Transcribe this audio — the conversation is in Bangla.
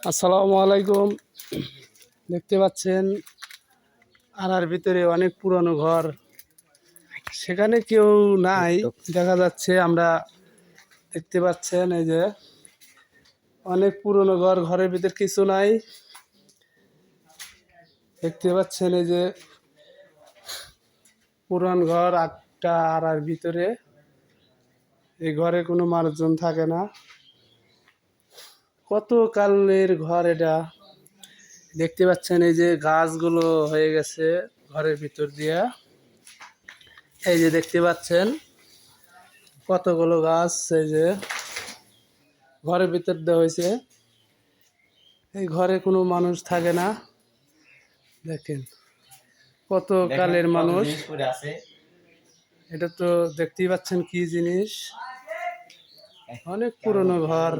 আসসালামু আলাইকুম। দেখতে পাচ্ছেন আনার ভিতরে অনেক পুরনো ঘর, সেখানে কেউ নাই দেখা যাচ্ছে। আমরা দেখতে পাচ্ছেন এই যে অনেক পুরনো ঘর, ঘরের ভিতর কিছু নাই। দেখতে পাচ্ছেন এই যে পুরান ঘর একটা আড়ার ভিতরে, এই ঘরে কোনো মানুষজন থাকে না। কত কালের ঘর এটা। দেখতে পাচ্ছেন এই যে গাছগুলো হয়ে গেছে ঘরের ভিতর দিয়া। এই যে দেখতে পাচ্ছেন কতগুলো গাছ এই যে ঘরের ভিতর দেওয়া হয়েছে। এই ঘরে কোনো মানুষ থাকে না। দেখেন কত কালের মানুষ। এটা তো দেখতেই পাচ্ছেন কি জিনিস, অনেক পুরনো ঘর।